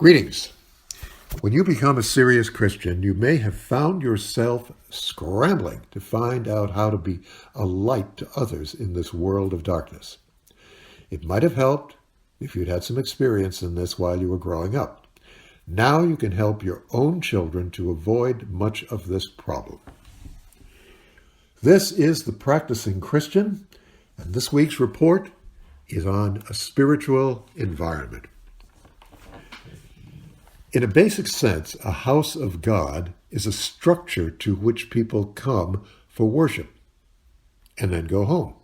Greetings. When you become a serious Christian, you may have found yourself scrambling to find out how to be a light to others in this world of darkness. It might have helped if you'd had some experience in this while you were growing up. Now you can help your own children to avoid much of this problem. This is The Practicing Christian, and this week's report is on a spiritual environment. In a basic sense, a house of God is a structure to which people come for worship and then go home.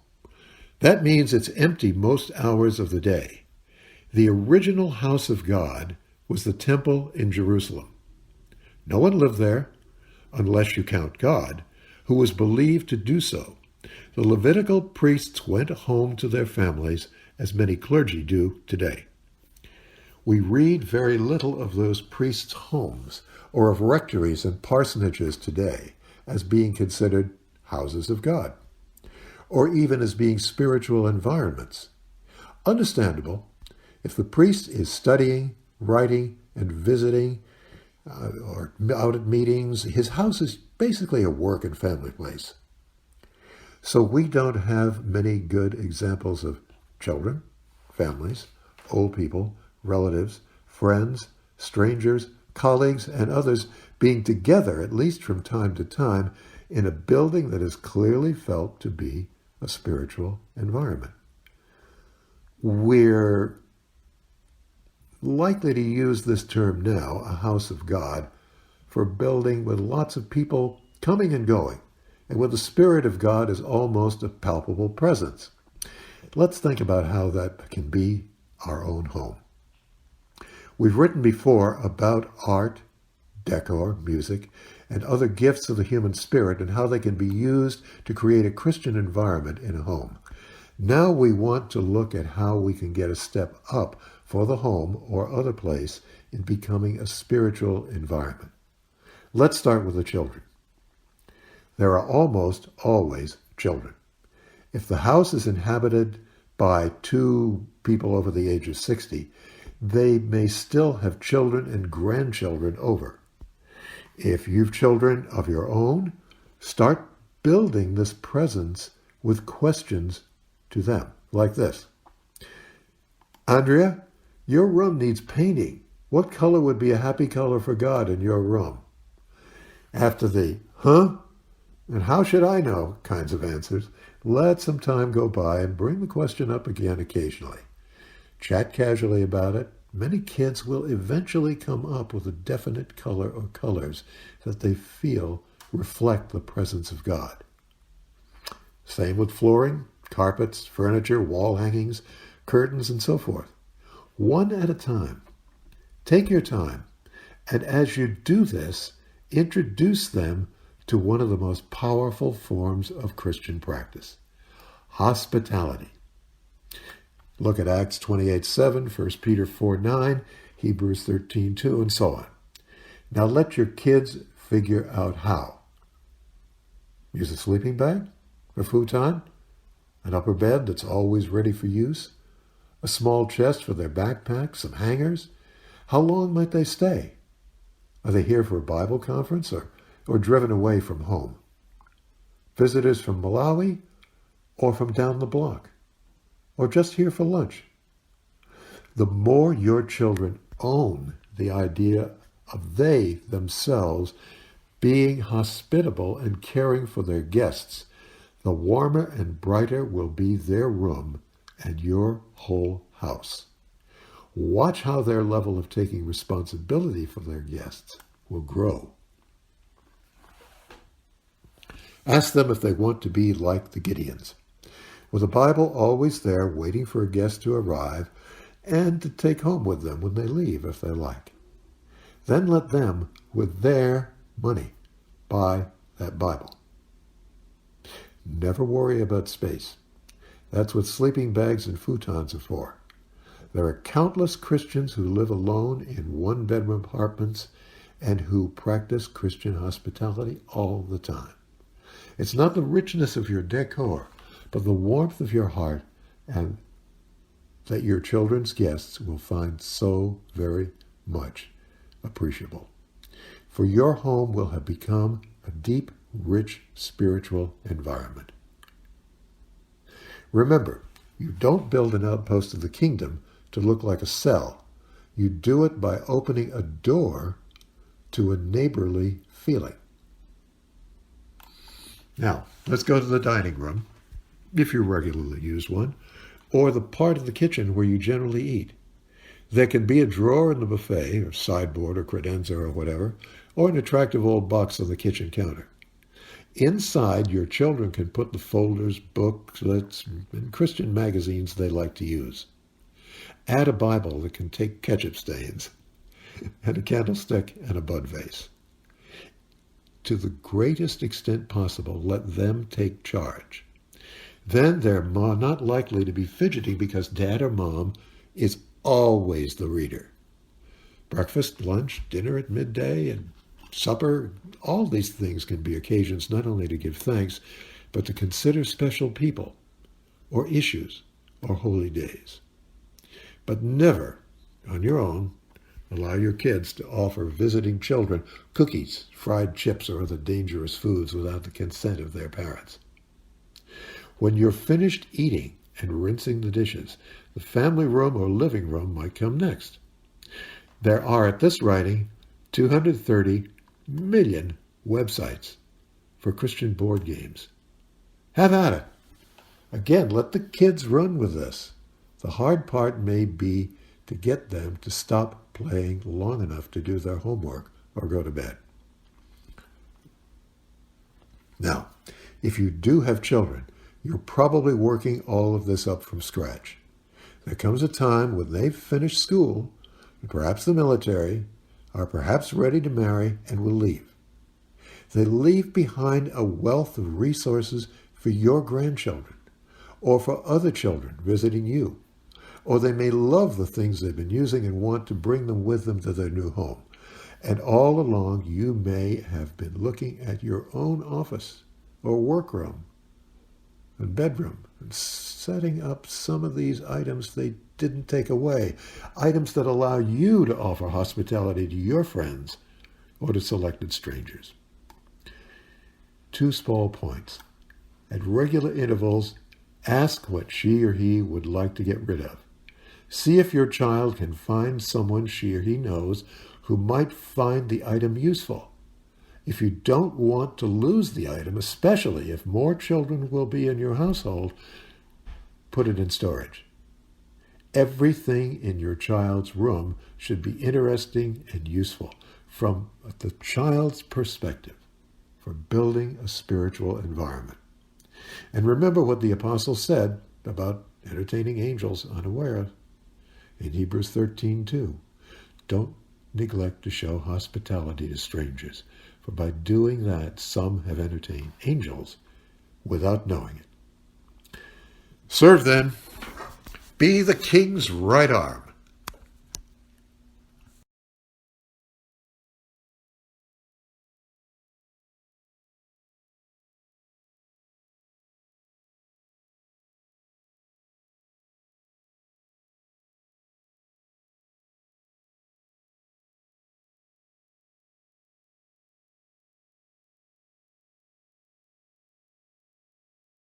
That means it's empty most hours of the day. The original house of God was the temple in Jerusalem. No one lived there, unless you count God, who was believed to do so. The Levitical priests went home to their families, as many clergy do today. We read very little of those priests' homes or of rectories and parsonages today as being considered houses of God, or even as being spiritual environments. Understandable, if the priest is studying, writing, and visiting, or out at meetings, his house is basically a work and family place. So we don't have many good examples of children, families, old people, relatives, friends, strangers, colleagues, and others being together, at least from time to time, in a building that is clearly felt to be a spiritual environment. We're likely to use this term now, a house of God, for a building with lots of people coming and going, and where the Spirit of God is almost a palpable presence. Let's think about how that can be our own home. We've written before about art, decor, music, and other gifts of the human spirit and how they can be used to create a Christian environment in a home. Now we want to look at how we can get a step up for the home or other place in becoming a spiritual environment. Let's start with the children. There are almost always children. If the house is inhabited by two people over the age of 60, they may still have children and grandchildren over. If you've children of your own, start building this presence with questions to them, like this. Andrea, your room needs painting. What color would be a happy color for God in your room? After the, huh? And how should I know kinds of answers, let some time go by and bring the question up again occasionally. Chat casually about it. Many kids will eventually come up with a definite color or colors that they feel reflect the presence of God. Same with flooring, carpets, furniture, wall hangings, curtains, and so forth. One at a time. Take your time, and as you do this, introduce them to one of the most powerful forms of Christian practice, hospitality. Look at Acts 28:7, 1 Peter 4:9, Hebrews 13:2, and so on. Now let your kids figure out how. Use a sleeping bag, a futon, an upper bed that's always ready for use, a small chest for their backpack, some hangers. How long might they stay? Are they here for a Bible conference or driven away from home? Visitors from Malawi or from down the block? Or just here for lunch? The more your children own the idea of they themselves being hospitable and caring for their guests, the warmer and brighter will be their room and your whole house. Watch how their level of taking responsibility for their guests will grow. Ask them if they want to be like the Gideons, with a Bible always there waiting for a guest to arrive and to take home with them when they leave if they like. Then let them, with their money, buy that Bible. Never worry about space. That's what sleeping bags and futons are for. There are countless Christians who live alone in one-bedroom apartments and who practice Christian hospitality all the time. It's not the richness of your decor, but the warmth of your heart and that your children's guests will find so very much appreciable. For your home will have become a deep, rich spiritual environment. Remember, you don't build an outpost of the kingdom to look like a cell. You do it by opening a door to a neighborly feeling. Now, let's go to the dining room, if you regularly use one, or the part of the kitchen where you generally eat. There can be a drawer in the buffet, or sideboard, or credenza, or whatever, or an attractive old box on the kitchen counter. Inside, your children can put the folders, booklets, and Christian magazines they like to use. Add a Bible that can take ketchup stains, and a candlestick and a bud vase. To the greatest extent possible, let them take charge. Then they're not likely to be fidgety because dad or mom is always the reader. Breakfast, lunch, dinner at midday, and supper, all these things can be occasions not only to give thanks, but to consider special people, or issues, or holy days. But never, on your own, allow your kids to offer visiting children cookies, fried chips, or other dangerous foods without the consent of their parents. When you're finished eating and rinsing the dishes, the family room or living room might come next. There are, at this writing, 230 million websites for Christian board games. Have at it. Again, let the kids run with this. The hard part may be to get them to stop playing long enough to do their homework or go to bed. Now, if you do have children, you're probably working all of this up from scratch. There comes a time when they've finished school, perhaps the military, are perhaps ready to marry and will leave. They leave behind a wealth of resources for your grandchildren or for other children visiting you. Or they may love the things they've been using and want to bring them with them to their new home. And all along, you may have been looking at your own office or workroom and bedroom and setting up some of these items they didn't take away, items that allow you to offer hospitality to your friends or to selected strangers. 2 small points. At regular intervals, ask what she or he would like to get rid of. See if your child can find someone she or he knows who might find the item useful. If you don't want to lose the item, especially if more children will be in your household, put it in storage. Everything in your child's room should be interesting and useful from the child's perspective for building a spiritual environment. And remember what the apostle said about entertaining angels unaware in Hebrews 13:2. Don't neglect to show hospitality to strangers, for by doing that some have entertained angels without knowing it. Serve then. Be the king's right arm.